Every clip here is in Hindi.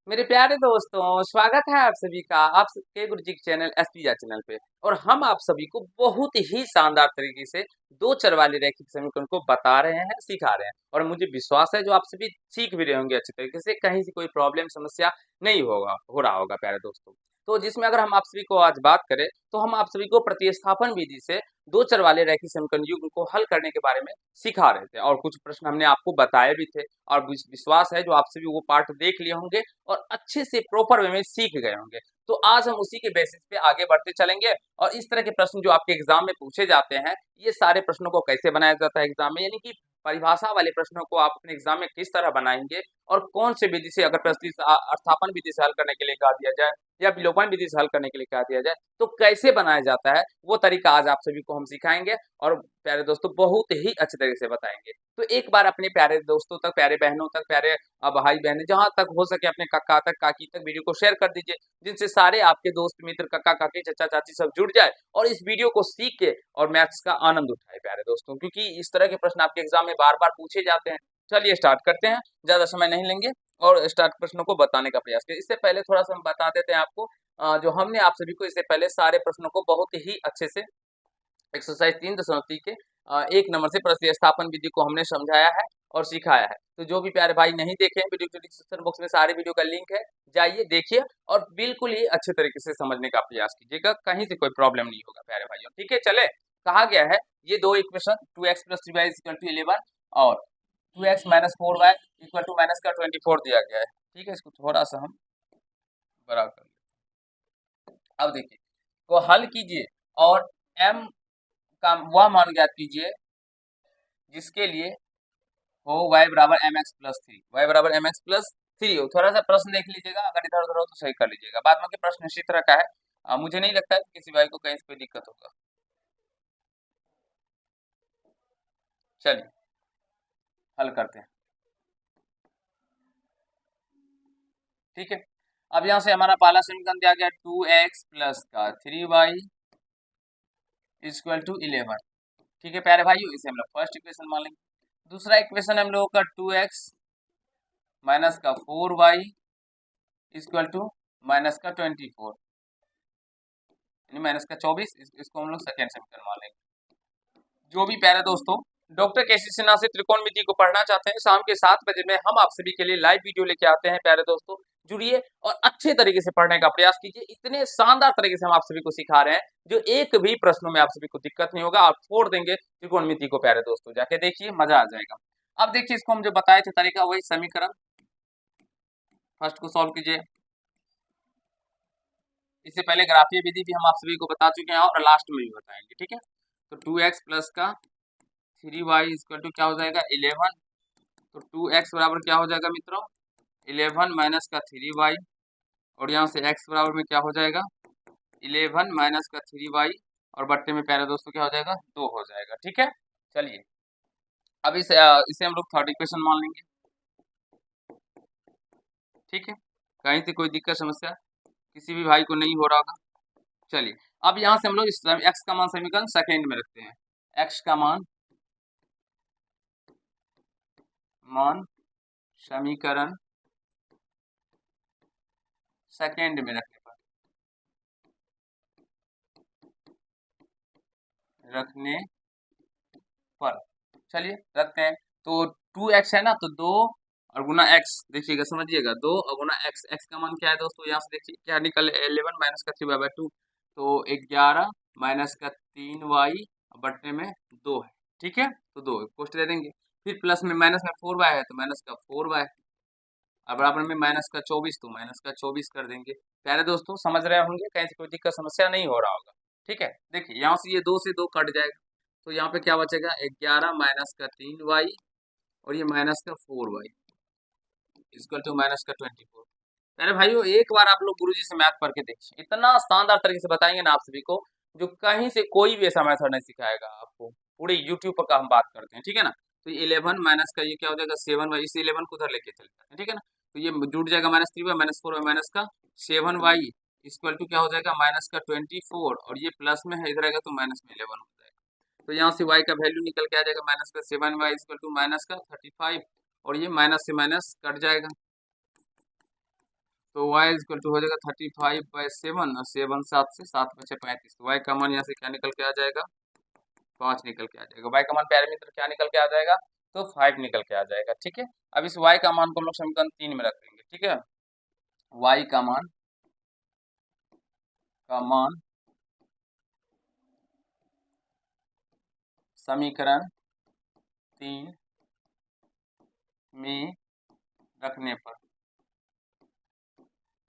मेरे प्यारे दोस्तों, स्वागत है आप सभी का आप सबके गुरुजी के चैनल एसपीजा चैनल पे। और हम आप सभी को बहुत ही शानदार तरीके से दो चर वाले रैखिक समीकरण को बता रहे हैं, सिखा रहे हैं। और मुझे विश्वास है जो आप सभी सीख भी रहे होंगे अच्छे तरीके से, कहीं से कोई प्रॉब्लम समस्या नहीं हो रहा होगा प्यारे दोस्तों। तो जिसमें अगर हम आप सभी को आज बात करें तो हम आप सभी को प्रतिस्थापन विधि से दो चर वाले रैखिक समीकरण युग्म को हल करने के बारे में सिखा रहे थे, और कुछ प्रश्न हमने आपको बताए भी थे। और विश्वास है जो आप सभी वो पार्ट देख लिए होंगे और अच्छे से प्रॉपर वे में सीख गए होंगे। तो आज हम उसी के बेसिस पे आगे बढ़ते चलेंगे। और इस तरह के प्रश्न जो आपके एग्जाम में पूछे जाते हैं, ये सारे प्रश्नों को कैसे बनाया जाता है एग्जाम में, यानी कि परिभाषा वाले प्रश्नों को आप अपने एग्जाम में किस तरह बनाएंगे, और कौन से विधि से, अगर अर्थापन विधि से हल करने के लिए कहा दिया जाए या विलोपन विधि से हल करने के लिए कहा दिया जाए, तो कैसे बनाया जाता है, वो तरीका आज आप सभी को हम सिखाएंगे। और प्यारे दोस्तों बहुत ही अच्छे तरीके से बताएंगे। तो एक बार अपने प्यारे दोस्तों तक, प्यारे बहनों तक, प्यारे भाई बहन, जहां तक हो सके अपने काका तक, काकी तक वीडियो को शेयर कर दीजिए, जिनसे सारे आपके दोस्त मित्र, काका काकी, चाचा चाची सब जुड़ जाए और इस वीडियो को सीख के और मैथ्स का आनंद उठाए प्यारे दोस्तों, क्योंकि इस तरह के प्रश्न आपके एग्जाम में बार बार पूछे जाते हैं। चलिए स्टार्ट करते हैं, ज्यादा समय नहीं लेंगे और स्टार्ट प्रश्नों को बताने का प्रयास करें। इससे पहले थोड़ा सा हम बता देते हैं आपको, जो हमने आप सभी को इससे पहले सारे प्रश्नों को बहुत ही अच्छे से एक्सरसाइज 3.3 के 1 नंबर से प्रतिस्थापन विधि को हमने समझाया है और सिखाया है। तो जो भी प्यारे भाई नहीं देखे हैं, वीडियो के डिस्क्रिप्शन बॉक्स में सारे वीडियो का लिंक है, जाइए देखिए और बिल्कुल ही अच्छे तरीके से समझने का प्रयास कीजिएगा, कहीं से कोई प्रॉब्लम नहीं होगा प्यारे भाइयों। ठीक है, चले। कहा गया है ये दो इक्वेशन 2x + 3y = 11 और 2x - 4y = -24 दिया गया है। ठीक है, इसको थोड़ा सा हम बड़ा कर लेते हैं। अब देखिए, तो हल कीजिए और m का वह मान ज्ञात कीजिए जिसके लिए हो y बराबर mx+3, y बराबर mx+3 हो। थोड़ा सा प्रश्न देख लीजिएगा, अगर इधर उधर हो तो सही कर लीजिएगा। बाद में के प्रश्न इसी तरह का है। मुझे नहीं लगता है कि किसी भाई को कहीं से कोई दिक्कत होगा। चलिए हल करते हैं। ठीक है, अब यहाँ से हमारा पहला समीकरण दिया गया 2x + 3y = 11। ठीक है प्यारे भाइयों, इसे हम लोग फर्स्ट इक्वेशन मान लेंगे। दूसरा इक्वेशन हम लोगों का 2x - 4y = -24, यानी -24। इसको हम लोग सेकेंड समीकरण मान लेंगे। जो भी प्यारे दोस्तों डॉक्टर केसी सिन्हा से त्रिकोणमिति को पढ़ना चाहते हैं, शाम के 7 बजे में हम आप सभी के लिए लाइव वीडियो लेके आते हैं प्यारे दोस्तों। जुड़िए और अच्छे तरीके से पढ़ने का प्रयास कीजिए। इतने शानदार तरीके से हम आप सभी को सिखा रहे हैं, जो एक भी प्रश्नों में आप सभी को दिक्कत नहीं होगा, आप छोड़ देंगे त्रिकोणमिति को प्यारे दोस्तों। जाके देखिए, मजा आ जाएगा। अब देखिए, इसको हम जो बताए थे तरीका, वही समीकरण फर्स्ट को सॉल्व कीजिए। इससे पहले ग्राफीय विधि भी हम आप सभी को बता चुके हैं और लास्ट में भी बताएंगे। ठीक है, तो 2x + 3y = क्या हो जाएगा 11। तो 2x बराबर क्या हो जाएगा मित्रों 11 - 3y, और यहाँ से x बराबर में क्या हो जाएगा 11 - 3y, और बट्टे में प्यारे दोस्तों क्या हो जाएगा 2 हो जाएगा। ठीक है, चलिए अब इसे हम लोग थर्ड इक्वेशन मान लेंगे। ठीक है, कहीं से कोई दिक्कत समस्या किसी भी भाई को नहीं हो रहा होगा। चलिए अब यहाँ से हम लोग इस x का मान समीकरण सेकेंड में रखते हैं। x का मान समीकरण सेकेंड में रखने पर चलिए रखते हैं। तो 2x है ना, तो 2 और गुना x, देखिएगा समझिएगा, 2 और गुना x। x का मान क्या है दोस्तों, यहाँ से देखिए क्या निकले 11 - 3y/2, तो 11 - 3y बट्टे में 2 है। ठीक है, तो 2 पोस्ट दे देंगे। फिर प्लस में माइनस में 4y है, तो -4y, और बराबर में -24, तो -24 कर देंगे। प्यारे दोस्तों समझ रहे होंगे, कहीं से कोई दिक्कत समस्या नहीं हो रहा होगा। ठीक है, देखिए यहाँ से ये 2 से 2 कट जाएगा, तो यहाँ पे क्या बचेगा 11 - 3y, और ये -4y = -24। अरे भाइयों, एक बार आप लोग गुरुजी से मैथ पढ़ के देखिए, इतना शानदार तरीके से बताएंगे ना आप सभी को, जो कहीं से कोई भी ऐसा मेथड नहीं सिखाएगा आपको। पूरे यूट्यूब पर का हम बात करते हैं। ठीक है ना, तो ये 11 माइनस का ये क्या हो जाएगा 7y, इस 11 को उधर लेके चले जाते हैं। ठीक है ना, तो ये जुड़ जाएगा -3y -4y -7y = क्या हो जाएगा -24, और ये प्लस में है इधर आएगा तो -11 हो जाएगा। तो यहाँ से y का वैल्यू निकल के आ जाएगा -7y = -35, और ये माइनस से माइनस कट जाएगा। तो y इक्वल टू हो जाएगा 35/7 और 7 7 से 7 बचे 35। तो y का मान यहाँ से क्या निकल के आ जाएगा, 5 निकल के आ जाएगा। y का मान प्यारे मित्र क्या निकल के आ जाएगा, तो 5 निकल के आ जाएगा। ठीक है, अब इस y का मान को हम लोग समीकरण 3 में रख देंगे। ठीक है, y का मान समीकरण 3 में रखने पर,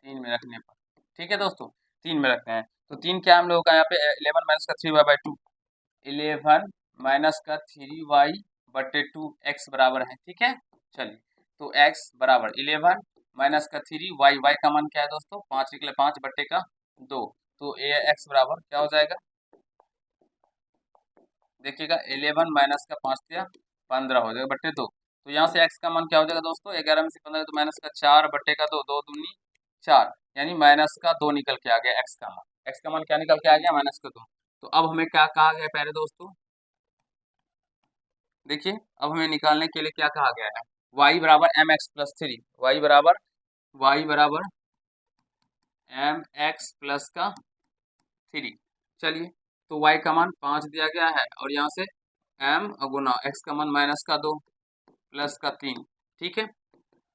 3 में रखने पर, ठीक है दोस्तों, 3 में रखते हैं। तो 3 क्या हम लोगों का यहाँ पे 11 माइनस का 3y/2, 11 माइनस का 3y/2 x बराबर है। ठीक है, चलिए, तो x बराबर 11 माइनस का 3y, y का मान क्या है दोस्तों, 5 निकले, 5 बट्टे का 2, तो x बराबर क्या हो जाएगा, देखिएगा 11 माइनस का 5 दिया 15 हो जाएगा बट्टे 2। तो यहाँ से x का मान क्या हो जाएगा दोस्तों, 11 में से 15 तो माइनस का 4 बट्टे का 2, 2 दूनी 4, यानी माइनस का 2 निकल के आ गया x का मान। x का मान क्या निकल के आ गया, माइनस का 2। तो अब हमें क्या कहा गया प्यारे दोस्तों, देखिए अब हमें निकालने के लिए क्या कहा गया है, y बराबर mx+3, y बराबर mx+3। चलिए, तो y का मान 5 दिया गया है और यहाँ से m गुना x का मान माइनस का 2 प्लस का 3। ठीक है,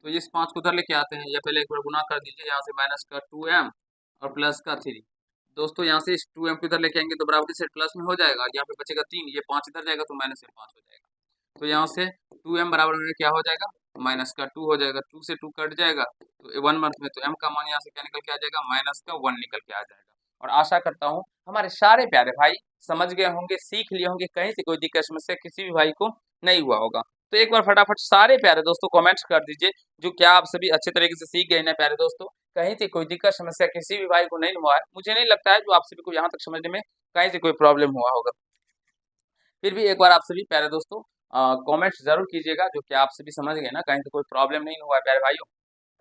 तो इस 5 को उधर लेके आते हैं, या पहले एक बार गुना कर दीजिए, यहाँ से माइनस का 2m और प्लस का 3। दोस्तों यहाँ से इस 2m को इधर लेके आएंगे तो बराबरी से प्लस में हो जाएगा, और यहाँ पे बचेगा 3, ये 5 इधर जाएगा तो माइनस से 5 हो जाएगा। तो यहाँ से 2m बराबर में क्या हो जाएगा, माइनस का 2 हो जाएगा, 2 से 2 कट जाएगा तो 1 मंथ में, तो m का मान यहाँ से क्या निकल के आ जाएगा, माइनस का 1 निकल के आ जाएगा। और आशा करता हूँ हमारे सारे प्यारे भाई समझ गए होंगे, सीख लिए होंगे, कहीं से कोई दिक्कत समस्या किसी भी भाई को नहीं हुआ होगा। तो एक बार फटाफट सारे प्यारे दोस्तों कमेंट्स कर दीजिए जो क्या आप सभी अच्छे तरीके से सीख गए ना प्यारे दोस्तों, कहीं से कोई दिक्कत समस्या किसी भी भाई को नहीं हुआ है, मुझे नहीं लगता है जो आप सभी को यहाँ तक समझने में कहीं से कोई प्रॉब्लम हुआ होगा। फिर भी एक बार आप सभी प्यारे दोस्तों कमेंट्स जरूर कीजिएगा जो कि आप सभी समझ गए ना, कहीं से कोई प्रॉब्लम नहीं हुआ है प्यारे भाइयों,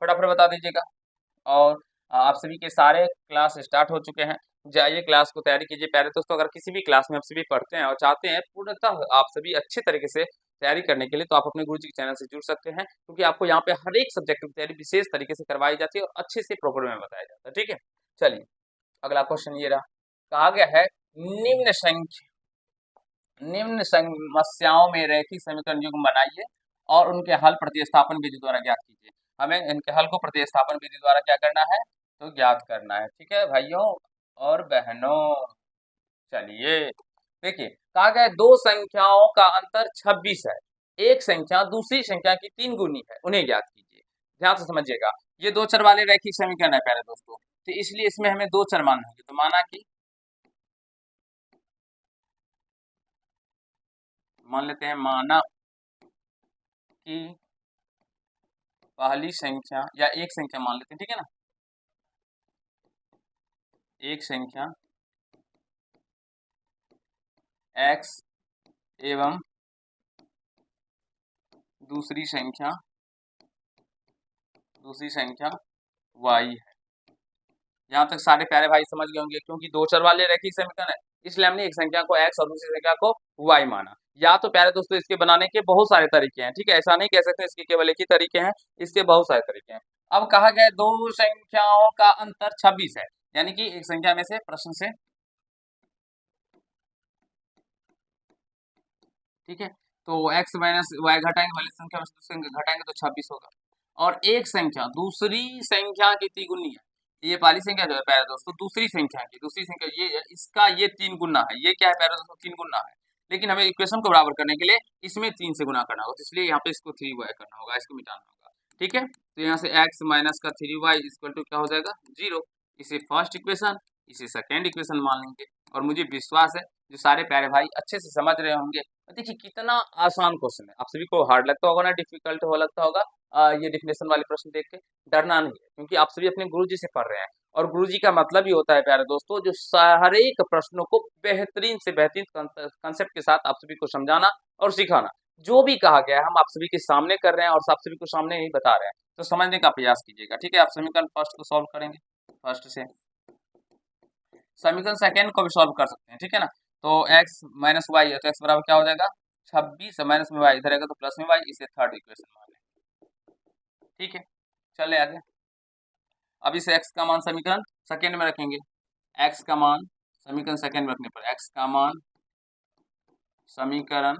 फटाफट बता दीजिएगा। और आप सभी के सारे क्लास स्टार्ट हो चुके हैं, जाइए क्लास को तैयारी कीजिए प्यारे दोस्तों। अगर किसी भी क्लास में आप सभी पढ़ते हैं और चाहते हैं पूर्णतः आप सभी अच्छे तरीके से तैयारी करने के लिए, तो आप अपने गुरुजी के चैनल से जुड़ सकते हैं, क्योंकि आपको यहाँ पे हर एक सब्जेक्ट की तैयारी विशेष तरीके से करवाई जाती है और अच्छे से प्रॉपर में बताया जाता है। ठीक है, चलिए अगला क्वेश्चन ये रहा, कहा गया है निम्न समस्याओं में रैखिक समीकरण युग्म बनाइए और उनके हल प्रतिस्थापन विधि द्वारा ज्ञात कीजिए। हमें इनके हल को प्रतिस्थापन विधि द्वारा क्या करना है, तो ज्ञात करना है। ठीक है भाइयों और बहनों, चलिए देखिए, कहा गया है दो संख्याओं का अंतर 26 है, एक संख्या दूसरी संख्या की 3 गुनी है, उन्हें ज्ञात कीजिए। ध्यान से समझिएगा, ये दो चर वाले रैखिक समीकरण है प्यारे दोस्तों, तो इसलिए इसमें हमें दो चर मानना है। तो माना कि, मान लेते हैं, माना कि पहली संख्या या एक संख्या मान लेते हैं, ठीक है ना, एक संख्या x एवं दूसरी संख्या y है। यहाँ तक सारे प्यारे भाई समझ गए होंगे, क्योंकि दो चर वाले रैखिक समीकरण है इसलिए हमने एक संख्या को x और दूसरी संख्या को y माना। या तो प्यारे दोस्तों इसके बनाने के बहुत सारे तरीके हैं, ठीक है, ऐसा नहीं कह सकते इसके केवल एक ही तरीके हैं, इसके बहुत सारे तरीके हैं। अब कहा गया दो संख्याओं का अंतर 26 है, यानी कि एक संख्या में से प्रश्न से, ठीक है, तो x माइनस वाई घटाएंगे, वाली संख्या में से दूसरी संख्या घटाएंगे तो 26 होगा। और एक संख्या दूसरी संख्या की 3 गुनी है, ये पहली संख्या जो है प्यारे दोस्तों दूसरी संख्या ये इसका ये 3 गुना है, ये क्या है प्यारे दोस्तों 3 गुना है, लेकिन हमें इक्वेशन को बराबर करने के लिए इसमें 3 से गुना करना होगा, तो इसलिए यहाँ पे इसको 3y करना होगा, इसको मिटाना होगा। ठीक है, तो यहाँ से x माइनस का 3y इक्वल टू क्या हो जाएगा 0। इसे फर्स्ट इक्वेशन, इसे सेकेंड इक्वेशन मान लेंगे, और मुझे विश्वास है जो सारे प्यारे भाई अच्छे से समझ रहे होंगे। देखिए कितना आसान क्वेश्चन है, आप सभी को हार्ड लगता होगा ना, डिफिकल्ट हो लगता होगा ये डिफिनेशन वाले प्रश्न देख के, डरना नहीं है, क्योंकि आप सभी अपने गुरुजी से पढ़ रहे हैं, और गुरुजी का मतलब ही होता है प्यारे दोस्तों जो हर एक प्रश्नों को बेहतरीन से बेहतरीन कंसेप्ट के साथ आप सभी को समझाना और सिखाना। जो भी कहा गया है हम आप सभी के सामने कर रहे हैं और आप सभी को सामने ही बता रहे हैं, तो समझने का प्रयास कीजिएगा। ठीक है, आप समीकरण फर्स्ट को सॉल्व करेंगे, फर्स्ट से समीकरण सेकेंड को भी सॉल्व कर सकते हैं, ठीक है ना। तो x माइनस वाई है तो x बराबर क्या हो जाएगा 26, माइनस में y इधर आएगा तो प्लस में y, इसे थर्ड इक्वेशन मान लें। ठीक है, चले आगे। अब इस x का मान समीकरण सेकेंड में रखेंगे, x का मान समीकरण सेकेंड में रखने पर x का मान समीकरण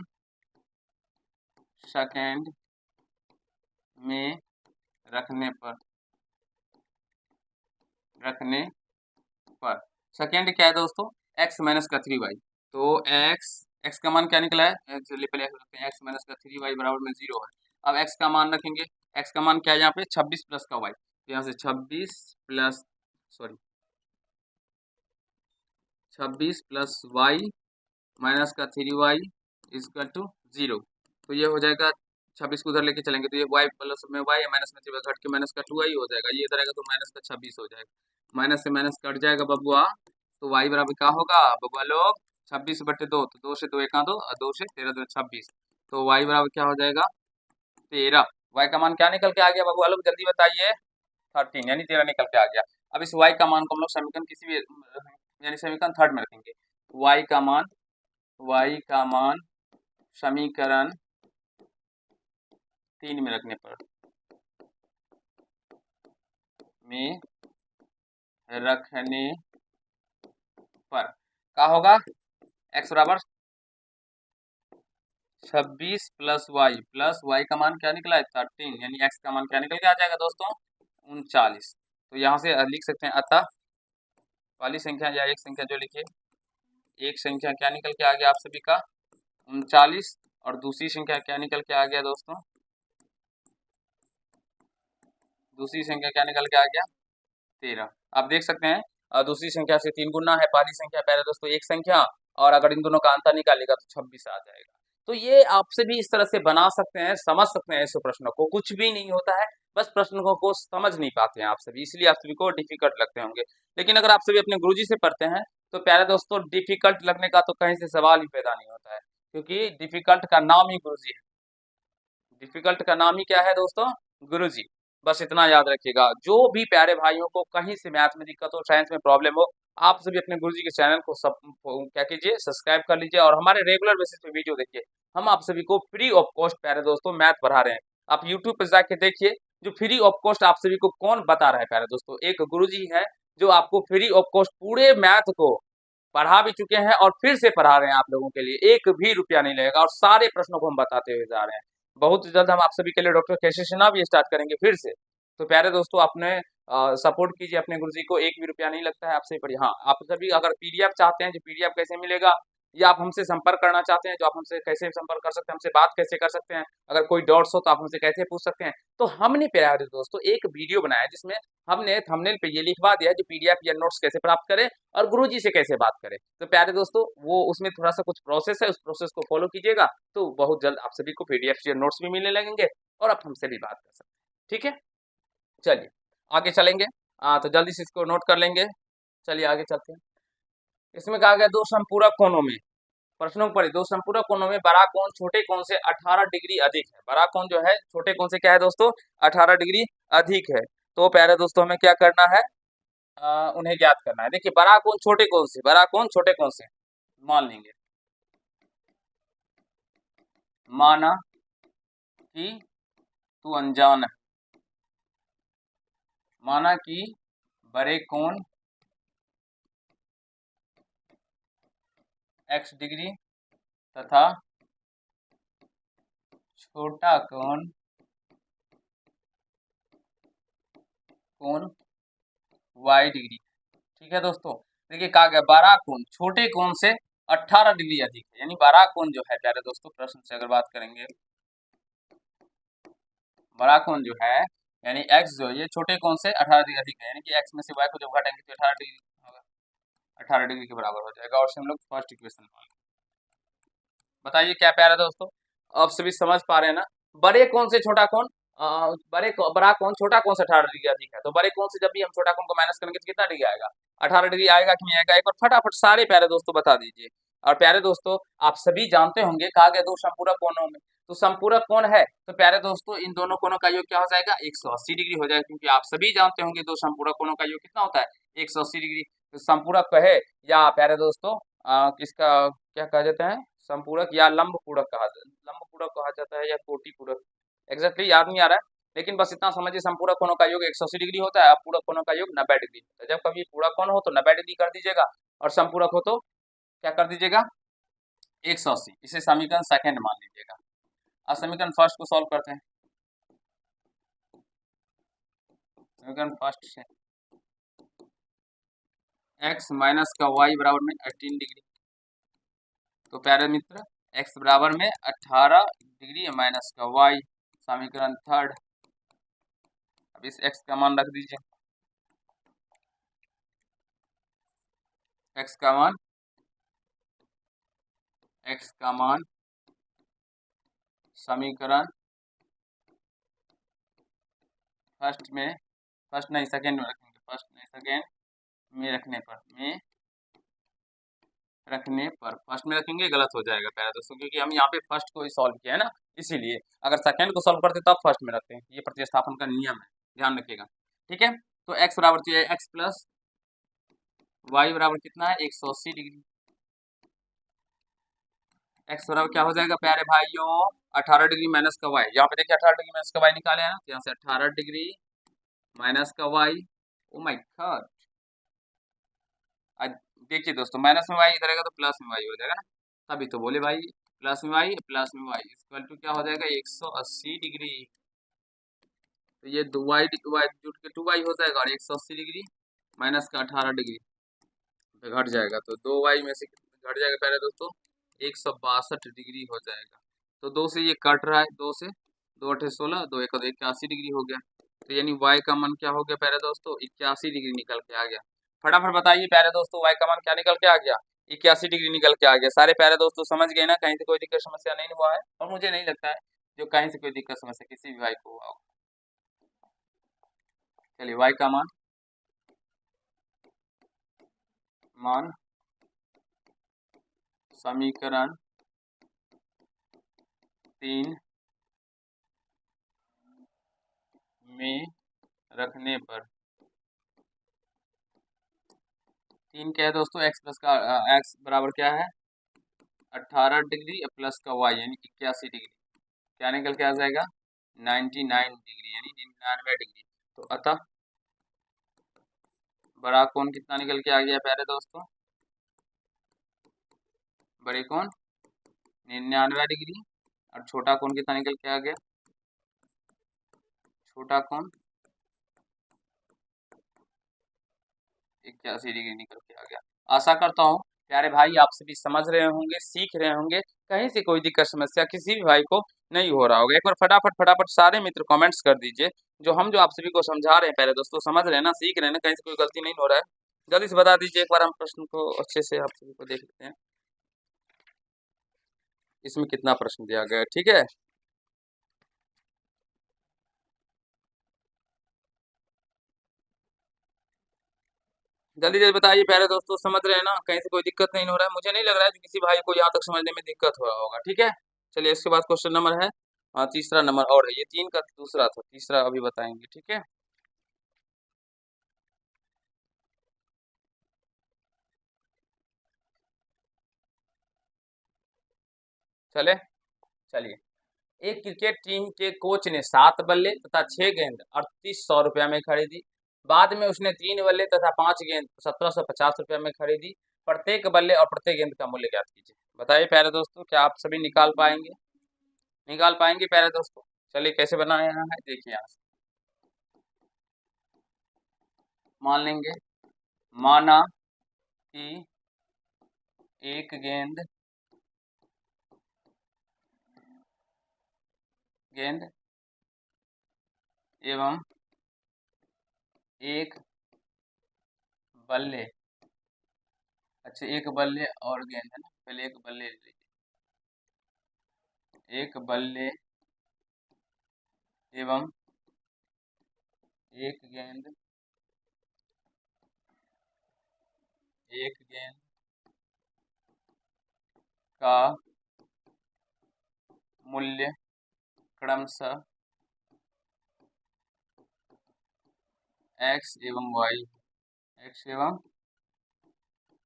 सेकेंड में रखने पर सेकेंड क्या है दोस्तों, x माइनस का 3y। तो x का मान क्या निकला है, चलिए पहले x माइनस का 3y बराबर में 0 है। अब x का मान रखेंगे, x का मान क्या है यहाँ पे 26 प्लस का y, तो यहाँ से 26 प्लस y माइनस का 3y इजकल टू 0। तो ये हो जाएगा 26 को उधर लेके चलेंगे तो ये y प्लस में y माइनस में 3 घट के माइनस का 2y हो जाएगा, ये इधर आएगा तो माइनस का 26 हो जाएगा, माइनस से माइनस कट जाएगा बबुआ। तो y बराबर क्या होगा बबुआ लोग, 26/2, तो 2 से 2 1 2 और 2 से 13 2 26, तो y बराबर क्या हो जाएगा 13। y का मान क्या निकल के आ गया बबुआ लोग, जल्दी बताइए, 13 यानी 13 निकल के आ गया। अब इस y का मान को हम लोग समीकरण किसी भी यानी समीकरण थर्ड में रखेंगे, y का मान समीकरण 3 में रखने पर क्या होगा, x बराबर 26 प्लस y का मान क्या निकला है 13, यानी x का मान क्या निकल के आ जाएगा दोस्तों 39। तो यहाँ से लिख सकते हैं, अतः वाली संख्या या एक संख्या जो लिखिए, एक संख्या क्या निकल के आ गया आप सभी का 39, और दूसरी संख्या क्या निकल के आ गया दोस्तों, दूसरी संख्या क्या निकल के आ गया 13। आप देख सकते हैं दूसरी संख्या से 3 गुना है पहली संख्या, पहले दोस्तों एक संख्या, और अगर इन दोनों का अंतर निकालेगा तो 26 आ जाएगा। तो ये आपसे भी इस तरह से बना सकते हैं, समझ सकते हैं इस प्रश्न को, कुछ भी नहीं होता है, बस प्रश्नों को समझ नहीं पाते हैं आप सभी, इसलिए आप सभी को डिफिकल्ट लगते होंगे। लेकिन अगर आप सभी अपने गुरुजी से पढ़ते हैं तो प्यारे दोस्तों डिफिकल्ट लगने का तो कहीं से सवाल ही पैदा नहीं होता है, क्योंकि डिफिकल्ट का नाम ही गुरुजी है। डिफिकल्ट का नाम ही क्या है दोस्तों, गुरुजी। बस इतना याद रखिएगा, जो भी प्यारे भाइयों को कहीं से मैथ में दिक्कत हो, साइंस में प्रॉब्लम हो, आप सभी अपने गुरुजी के चैनल को सब क्या कीजिए सब्सक्राइब कर लीजिए और हमारे रेगुलर बेसिस पे वीडियो देखिए। हम आप सभी को फ्री ऑफ कॉस्ट प्यारे दोस्तों मैथ पढ़ा रहे हैं। आप यूट्यूब पर जाके देखिए, जो फ्री ऑफ कॉस्ट आप सभी को कौन बता रहा है प्यारे दोस्तों, एक गुरुजी है जो आपको फ्री ऑफ कॉस्ट पूरे मैथ को पढ़ा भी चुके हैं और फिर से पढ़ा रहे हैं आप लोगों के लिए, एक भी रुपया नहीं लगेगा और सारे प्रश्नों को हम बताते हुए जा रहे हैं। बहुत जल्द हम आप सभी के लिए डॉक्टर केशव सिन्हा भी स्टार्ट करेंगे फिर से। तो प्यारे दोस्तों अपने सपोर्ट कीजिए अपने गुरुजी को, एक भी रुपया नहीं लगता है आपसे पढ़िए। हाँ, आप सभी अगर पीडीएफ चाहते हैं, जो पीडीएफ कैसे मिलेगा, या आप हमसे संपर्क करना चाहते हैं, जो आप हमसे कैसे संपर्क कर सकते हैं, हमसे बात कैसे कर सकते हैं, अगर कोई डाउट्स हो तो आप हमसे कैसे पूछ सकते हैं, तो हमने प्यारे दोस्तों एक वीडियो बनाया जिसमें हमने थंबनेल पे ये लिखवा दिया है जो पीडीएफ या नोट्स कैसे प्राप्त करें और गुरुजी से कैसे बात करें। तो प्यारे दोस्तों वो उसमें थोड़ा सा कुछ प्रोसेस है, उस प्रोसेस को फॉलो कीजिएगा तो बहुत जल्द आप सभी को पीडीएफ या नोट्स भी मिलने लगेंगे और आप हमसे भी बात कर सकते हैं। ठीक है, चलिए आगे चलेंगे। तो जल्दी से इसको नोट कर लेंगे, चलिए आगे चलते हैं। इसमें कहा गया दो समपूरक कोणों में, प्रश्नों पर दो समपूरक कोणों में बड़ा कोण छोटे कोण से 18 डिग्री अधिक है। बड़ा कोण जो है छोटे कोण से क्या है दोस्तों 18 डिग्री अधिक है। तो प्यारे दोस्तों हमें क्या करना है, उन्हें ज्ञात करना है। देखिए बड़ा कोण छोटे कोण से, बड़ा कोण छोटे कोण से मान लेंगे, माना कि तू अनजान है, माना कि बड़े कोण x डिग्री तथा छोटा कोण y डिग्री। ठीक है दोस्तों, देखिए कहा गया बड़ा कोण छोटे कोण से 18 डिग्री अधिक है, यानी बड़ा कोण जो है प्यारे दोस्तों प्रश्न से अगर बात करेंगे, बड़ा कोण जो है यानी x जो है ये छोटे कोण से 18 डिग्री अधिक है, यानी कि x में से y को जब घटाएंगे तो 18 डिग्री होगा, 18 डिग्री के बराबर हो जाएगा। और से हम लोग फर्स्ट इक्वेशन बताइए क्या प्यारा दोस्तों, अब सभी समझ पा रहे हैं ना। बड़े कोण से छोटा कोण, बड़ा कोण छोटा कोण से 18 डिग्री अधिक है, तो बड़े कोण से जब भी हम छोटा कोण को माइनस करेंगे तो कितना डिग्री आएगा 18 डिग्री आएगा कि नहीं आएगा, एक बार फटाफट सारे प्यारे दोस्तों बता दीजिए। और प्यारे दोस्तों आप सभी जानते होंगे कहा गया दो संपूरक कोणों में, तो संपूरक कोण है तो प्यारे दोस्तों इन दोनों कोणों का योग क्या हो जाएगा 180 डिग्री हो जाएगा, क्योंकि आप सभी जानते होंगे दो संपूरक कोणों का योग कितना होता है 180 डिग्री। तो संपूरक कहे या प्यारे दोस्तों किसका क्या कहा जाता है, संपूरक या लंब पूरक कहा जाता है, लंब पूरक कहा जाता है या कोटि पूरक, एग्जैक्टली याद नहीं आ रहा है, लेकिन बस इतना समझिए संपूरक कोणों का योग 180 डिग्री होता है, अपूरक कोणों का योग 90 डिग्री होता है। जब कभी पूरक कोण हो तो 90 डिग्री कर दीजिएगा और संपूरक हो तो क्या कर दीजिएगा 180। इसे समीकरण सेकंड मान लीजिएगा। अब समीकरण फर्स्ट को सॉल्व करते हैं। समीकरण फर्स्ट से x माइनस का y बराबर में 18 डिग्री। तो प्यारे मित्र x बराबर में 18 डिग्री माइनस का y, समीकरण थर्ड। अब इस x का मान रख दीजिए। x का मान समीकरण फर्स्ट में, फर्स्ट नहीं सेकेंड में रखेंगे, फर्स्ट नहीं सेकेंड में रखने पर फर्स्ट में रखेंगे गलत हो जाएगा प्यारे दोस्तों, क्योंकि हम यहाँ पे फर्स्ट को ही सॉल्व किया है ना, इसीलिए अगर सेकेंड को सॉल्व करते तब फर्स्ट में रखते हैं। ये प्रतिस्थापन का नियम है, ध्यान रखिएगा। ठीक है, तो x बराबर चाहिए x प्लस वाई बराबर कितना है 180 डिग्री। x बराबर क्या हो जाएगा प्यारे भाइयों 18 डिग्री माइनस का y। यहाँ पे देखिए 18 डिग्री माइनस का y निकाले हैं ना, तो यहाँ से 18 डिग्री माइनस का y। ओ माय गॉड, देखिए दोस्तों माइनस में y इधर आएगा तो प्लस में y हो जाएगा ना, तभी तो बोले भाई प्लस में y इक्वल टू क्या हो जाएगा 180 डिग्री। तो ये 2y जुट के 2y हो जाएगा और 180 डिग्री माइनस का 18 डिग्री तो घट जाएगा, तो 2y में से घट जाएगा पहले दोस्तों 162 डिग्री हो जाएगा। तो 2 से ये कट रहा है, 2 से 2 अठे 16, 2 एक 81 डिग्री हो गया। तो यानी y का मान क्या हो गया प्यारे दोस्तों 81 डिग्री निकल के आ गया। फटाफट बताइए प्यारे दोस्तों y का मान क्या निकल के आ गया 81 डिग्री निकल के आ गया। सारे प्यारे दोस्तों समझ गए ना, कहीं से कोई दिक्कत समस्या नहीं हुआ है, और मुझे नहीं लगता है जो कहीं से कोई दिक्कत समस्या किसी भी भाई को हुआ हो। चलिए y का मान समीकरण 3 में रखने पर 3 क्या है दोस्तों x प्लस का x बराबर क्या है 18 डिग्री प्लस का y यानी 81 डिग्री, क्या निकल के आ जाएगा 99 डिग्री यानी 99 डिग्री। तो अतः बड़ा कोण कितना निकल के आ गया प्यारे दोस्तों, बड़े कोण 99 डिग्री, और छोटा कोण कितना निकल के आ गया, छोटा कोण 81 डिग्री निकल के आ गया। आशा करता हूँ प्यारे भाई आप सभी समझ रहे होंगे, सीख रहे होंगे, कहीं से कोई दिक्कत समस्या किसी भी भाई को नहीं हो रहा होगा। एक बार फटाफट फटाफट सारे मित्र कमेंट्स कर दीजिए जो आप सभी को समझा रहे हैं प्यारे दोस्तों, समझ रहे हैं ना, सीख रहे हैं ना, कहीं से कोई गलती नहीं हो रहा है, जल्दी से बता दीजिए। एक बार हम प्रश्न को अच्छे से आप सभी को देख लेते हैं, इसमें कितना प्रश्न दिया गया है। ठीक है, जल्दी जल्दी बताइए प्यारे दोस्तों, समझ रहे हैं ना, कहीं से कोई दिक्कत नहीं हो रहा है। मुझे नहीं लग रहा है कि किसी भाई को यहाँ तक समझने में दिक्कत हो रहा होगा। ठीक है, चलिए इसके बाद क्वेश्चन नंबर है तीसरा नंबर, और है ये 3 का दूसरा था, तीसरा अभी बताएंगे। ठीक है, चले चलिए। एक क्रिकेट टीम के कोच ने 7 बल्ले तथा 6 गेंद 3800 रुपया में खरीदी। बाद में उसने 3 बल्ले तथा 5 गेंद 1750 रुपया में खरीदी। प्रत्येक बल्ले और प्रत्येक गेंद का मूल्य ज्ञात कीजिए। बताइए प्यारे दोस्तों, क्या आप सभी निकाल पाएंगे? निकाल पाएंगे प्यारे दोस्तों? चलिए कैसे बनाया है देखिए, यहाँ से मान लेंगे, माना कि एक गेंद एवं एक बल्ले, अच्छा एक बल्ले और गेंद है ना, पहले एक बल्ले ले लीजिए, एक बल्ले एवं एक गेंद का मूल्य क्रमशः x एवं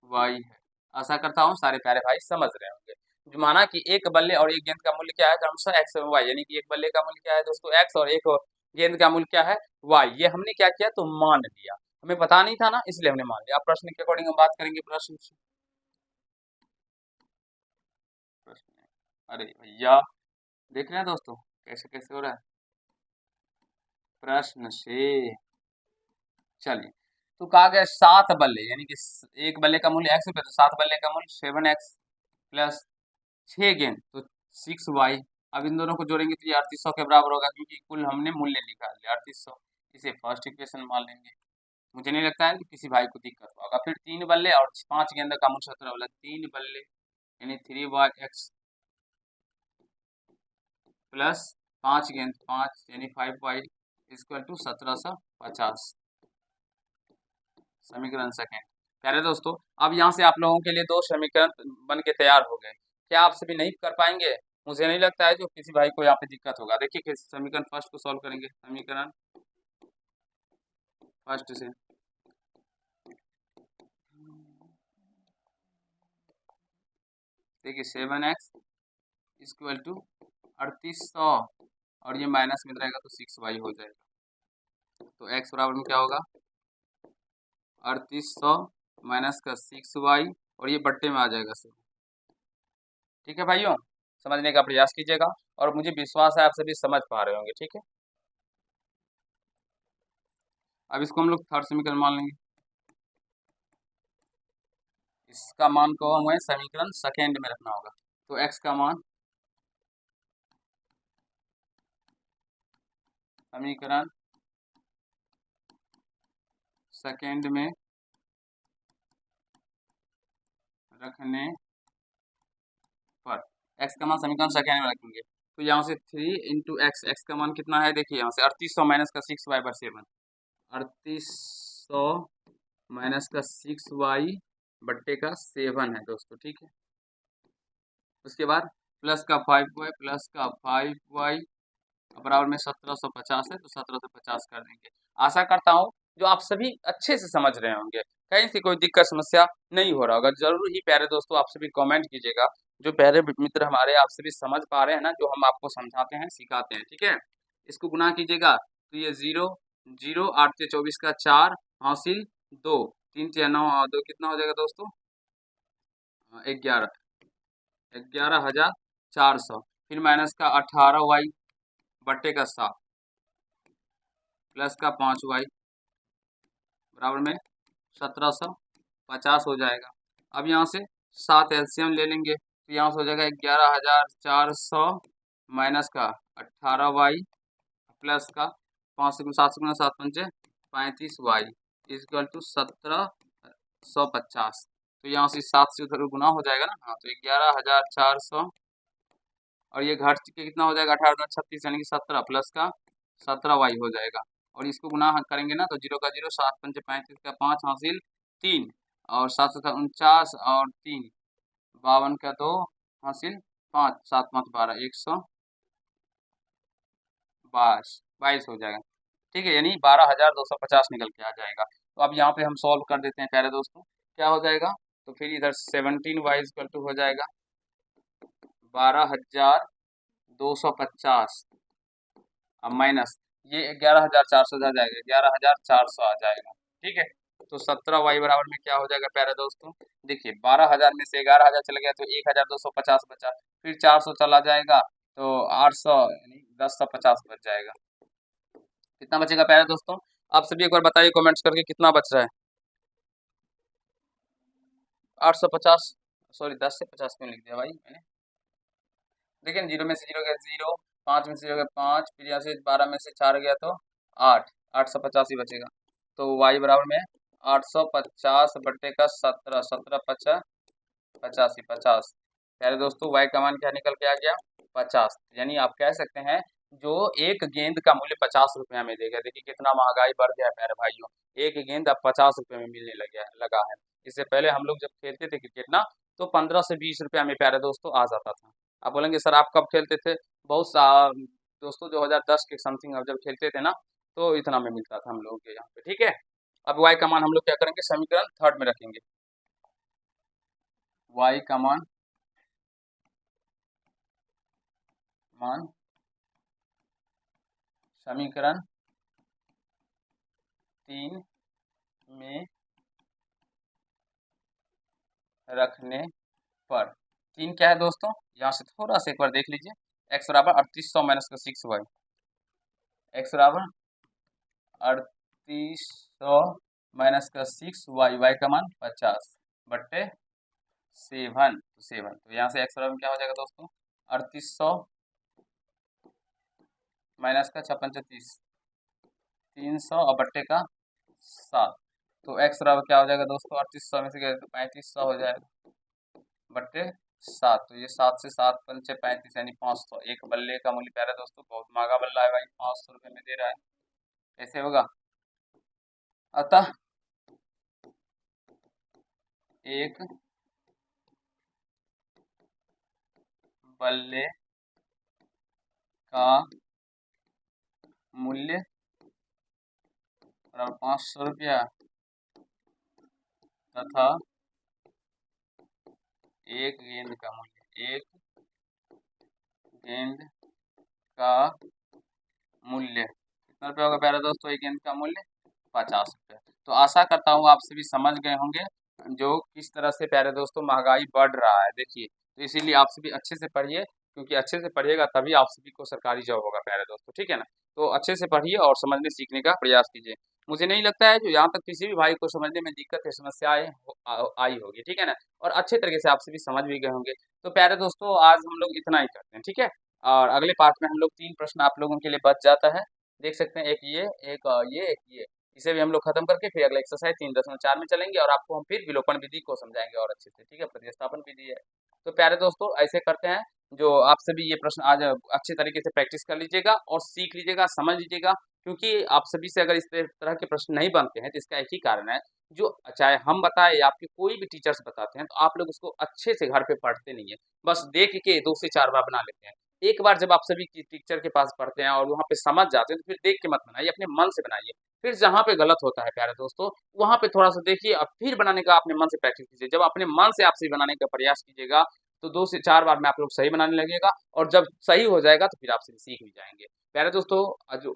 y है। आशा करता हूँ सारे प्यारे भाई समझ रहे होंगे। जो माना कि एक बल्ले और एक गेंद का मूल्य क्या है क्रमशः x एवं y, यानी कि एक बल्ले का मूल्य क्या है दोस्तों x, और एक गेंद का मूल्य क्या है, y। ये हमने क्या किया, तो मान लिया, हमें पता नहीं था ना, इसलिए हमने मान लिया। अब प्रश्न के अकॉर्डिंग हम बात करेंगे। अरे भैया देख रहे हैं दोस्तों कैसे कैसे हो रहा है प्रश्न से। चलिए, तो कहा गया 7 बल्ले, यानी कि एक बल्ले का मूल्य x रुपये, तो 7 बल्ले का मूल्य 7x प्लस 6 गेंद तो 6y। अब इन दोनों को जोड़ेंगे तो ये 3800 के बराबर होगा, क्योंकि कुल हमने मूल्य निकाल लिया 3800। इसे फर्स्ट इक्वेशन मान लेंगे। मुझे नहीं लगता है कि किसी भाई को दिक्कत होगा। फिर 3 बल्ले और 5 गेंद का मूल्य 17 वाला, 3 बल्ले यानी 3y(x) प्लस 5 गेंद 5 यानी 5y इक्वल टू 1750। समीकरण सेकेंड। प्यारे दोस्तों, अब यहाँ से आप लोगों के लिए 2 समीकरण बन के तैयार हो गए। क्या आप सभी नहीं कर पाएंगे? मुझे नहीं लगता है जो किसी भाई को यहाँ पे दिक्कत होगा। देखिए कि समीकरण फर्स्ट को सॉल्व करेंगे। समीकरण फर्स्ट से देखिए 7x इक्वल टू 3800 और ये माइनस में रहेगा तो 6y हो जाएगा। तो x बराबर में क्या होगा, 3800 माइनस का 6y और ये बट्टे में आ जाएगा सब। ठीक है भाइयों, समझने का प्रयास कीजिएगा और मुझे विश्वास है आप सभी समझ पा रहे होंगे। ठीक है, अब इसको हम लोग थर्ड समीकरण मान लेंगे। इसका मान को हमें समीकरण सेकेंड में रखना होगा। तो x का मान समीकरण सेकेंड में रखने पर, x का मान समीकरण सेकेंड में रखेंगे तो यहाँ से 3 इंटू एक्स, एक्स का मान कितना है, देखिए यहाँ से 3800 माइनस का 6y/7, 3800 माइनस का 6y बट्टे का 7 है दोस्तों। ठीक है, उसके बाद प्लस का 5y प्लस का 5y बराबर में 1750 है, तो 1750 कर देंगे। आशा करता हूँ जो आप सभी अच्छे से समझ रहे होंगे, कहीं से कोई दिक्कत समस्या नहीं हो रहा होगा। जरूर ही प्यारे दोस्तों आप सभी कमेंट कीजिएगा, जो प्यारे मित्र हमारे आप सभी समझ पा रहे हैं ना, जो हम आपको समझाते हैं सिखाते हैं। ठीक है, इसको गुना कीजिएगा तो ये 0 0 8 से 24 का 4 हासिल 2 3 से 9 और 2 कितना हो जाएगा दोस्तों, 11 11,400। फिर माइनस का 18y बट्टे का 7 प्लस का 5y बराबर में 1750 हो जाएगा। अब यहाँ से 7 एलसीएम ले लेंगे तो यहाँ से हो जाएगा 11,400 माइनस का 18y प्लस का 5 से 7 से 7 पंचे 35y इक्वल टू 1750। तो यहाँ से 7 से उधर गुना हो जाएगा ना, हाँ, तो 11,400 और ये घट के कितना हो जाएगा 18,36 यानी कि 17 प्लस का 17y हो जाएगा। और इसको गुना करेंगे ना तो 0 का 0 7 पंचे 35 का 5 हासिल 3 और 749 और 3 52 का 2 हासिल 5 7 5 12 122 हो जाएगा। ठीक है, यानी 12,250 निकल के आ जाएगा। तो अब यहाँ पे हम सॉल्व कर देते हैं प्यारे दोस्तों, क्या हो जाएगा, तो फिर इधर 17y इक्वल टू हो जाएगा 12,250 अब माइनस ये 11,400 आ जाएगा, 11,400 आ जाएगा। ठीक है, तो 17y बराबर में क्या हो जाएगा प्यारे दोस्तों, देखिए 12,000 में से 11,000 चला गया तो 1,250 बचा, फिर 400 चला जाएगा तो 800 यानी 1050 बच जाएगा। कितना बचेगा प्यारे दोस्तों, आप सभी एक बार बताइए कमेंट्स करके कितना बच रहा है। 850, सॉरी 10 से 50 क्यों लिख दिया भाई मैंने, देखिए 0 में से 0 गया 0, 5 में से 0 गया 5, फिर यहाँ से 12 में से 4 गया तो 8, 850 ही बचेगा। तो y बराबर में 850 बट्टे का 17, 17 50 85 50। प्यारे दोस्तों y का मान क्या निकल के आ गया 50, यानी आप कह सकते हैं जो एक गेंद का मूल्य 50 रुपये में देगा। देखिए कितना महंगाई बढ़ गया प्यारे भाइयों, एक गेंद अब 50 रुपये में मिलने लगा है। इससे पहले हम लोग जब खेलते थे क्रिकेट ना, तो 15 से 20 रुपया में प्यारे दोस्तों आ जाता था। आप बोलेंगे सर आप कब खेलते थे, बहुत सा दोस्तों 2010 के समथिंग अब जब खेलते थे ना, तो इतना में मिलता था हम लोगों के यहाँ पे। ठीक है, अब y का मान हम लोग क्या करेंगे, समीकरण थर्ड में रखेंगे। y का मान समीकरण 3 में रखने पर 3 क्या है दोस्तों, यहाँ से थोड़ा सा एक बार देख लीजिए, x बराबर 3800 माइनस का 6y, x बराबर 3800 माइनस का 6y, y का मान 50 बट्टे 7, तो 7, तो यहाँ से x बराबर क्या हो जाएगा दोस्तों, 3800 माइनस का 56 300 और बट्टे का 7, तो x बराबर क्या हो जाएगा दोस्तों, 3800 में से 3500 हो जाएगा बट्टे 7, तो ये 7 से 7 पंचे 35 यानी 500। एक बल्ले का मूल्य प्यारा दोस्तों, बहुत महंगा बल्ला है भाई, 500 रुपये में दे रहा है, कैसे होगा। अतः एक बल्ले का मूल्य 500 रुपया तथा एक गेंद का मूल्य, एक गेंद का मूल्य कितना रुपया होगा प्यारे दोस्तों, एक गेंद का मूल्य 50 रुपये। तो आशा करता हूँ आप सभी समझ गए होंगे जो किस तरह से प्यारे दोस्तों महंगाई बढ़ रहा है। देखिए, तो इसीलिए आप सभी अच्छे से पढ़िए, क्योंकि अच्छे से पढ़िएगा तभी आप सभी को सरकारी जॉब होगा प्यारे दोस्तों, ठीक है ना। तो अच्छे से पढ़िए और समझने सीखने का प्रयास कीजिए। मुझे नहीं लगता है जो यहाँ तक किसी भी भाई को समझने में दिक्कत या समस्याएं आई होगी, ठीक है ना, और अच्छे तरीके से आप सभी समझ भी गए होंगे। तो प्यारे दोस्तों आज हम लोग इतना ही करते हैं, ठीक है। और अगले पार्ट में हम लोग 3 प्रश्न आप लोगों के लिए बच जाता है, देख सकते हैं, एक ये, एक ये, इसे भी हम लोग खत्म करके फिर अगला एक्सरसाइज 3.4 में चलेंगे और आपको हम फिर विलोपन विधि को समझाएंगे और अच्छे से, ठीक है, प्रतिस्थापन विधि है। तो प्यारे दोस्तों ऐसे करते हैं, जो आप सभी ये प्रश्न आज अच्छे तरीके से प्रैक्टिस कर लीजिएगा और सीख लीजिएगा, समझ लीजिएगा, क्योंकि आप सभी से अगर इस तरह के प्रश्न नहीं बनते हैं तो इसका एक ही कारण है, जो चाहे हम बताएं या आपके कोई भी टीचर्स बताते हैं तो आप लोग उसको अच्छे से घर पे पढ़ते नहीं है, बस देख के 2 से 4 बार बना लेते हैं। एक बार जब आप सभी टीचर के पास पढ़ते हैं और वहाँ पे समझ जाते हैं तो फिर देख के मत बनाइए, अपने मन से बनाइए। फिर जहाँ पे गलत होता है प्यारे दोस्तों, वहाँ पे थोड़ा सा देखिए और फिर बनाने का अपने मन से प्रैक्टिस कीजिए। जब अपने मन से आप सही बनाने का प्रयास कीजिएगा तो 2 से 4 बार में आप लोग सही बनाने लगेगा और जब सही हो जाएगा तो फिर आप सभी सीख भी जाएंगे। प्यारे दोस्तों जो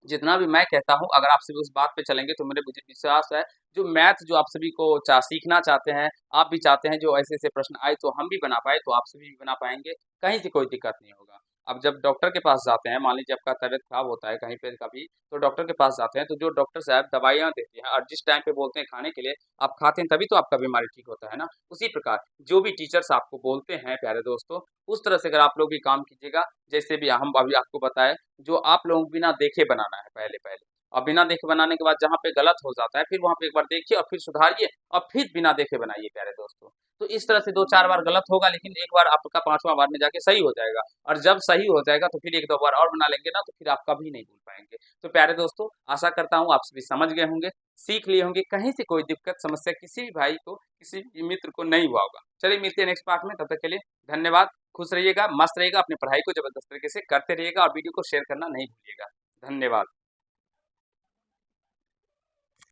जितना भी मैं कहता हूँ अगर आप सभी उस बात पे चलेंगे तो मुझे विश्वास है, जो मैथ जो आप सभी को सीखना चाहते हैं, आप भी चाहते हैं जो ऐसे ऐसे प्रश्न आए तो हम भी बना पाए, तो आप सभी भी बना पाएंगे, कहीं से कोई दिक्कत नहीं होगा। अब जब डॉक्टर के पास जाते हैं, मान लीजिए आपका तबीयत खराब होता है कहीं पे कभी, तो डॉक्टर के पास जाते हैं तो जो डॉक्टर साहब दवाइयाँ देते हैं और जिस टाइम पे बोलते हैं खाने के लिए, आप खाते हैं तभी तो आपका बीमारी ठीक होता है ना। उसी प्रकार जो भी टीचर्स आपको बोलते हैं प्यारे दोस्तों, उस तरह से अगर आप लोग भी काम कीजिएगा, जैसे भी हम अभी आपको बताए, जो आप लोगों को बिना देखे बनाना है पहले पहले, और बिना देखे बनाने के बाद जहाँ पे गलत हो जाता है फिर वहाँ पे एक बार देखिए और फिर सुधारिए और फिर बिना देखे बनाइए प्यारे दोस्तों। तो इस तरह से 2-4 बार गलत होगा लेकिन एक बार आपका 5वां बार में जाके सही हो जाएगा, और जब सही हो जाएगा तो फिर 1-2 बार और बना लेंगे ना तो फिर आप कभी नहीं भूल पाएंगे। तो प्यारे दोस्तों आशा करता हूँ आप सभी समझ गए होंगे, सीख लिए होंगे, कहीं से कोई दिक्कत समस्या किसी भी भाई को, किसी भी मित्र को नहीं हुआ होगा। चलिए मिलते हैं नेक्स्ट पार्ट में, तब तक के लिए धन्यवाद। खुश रहिएगा, मस्त रहिएगा, अपनी पढ़ाई को जबरदस्त तरीके से करते रहिएगा और वीडियो को शेयर करना नहीं भूलिएगा। धन्यवाद।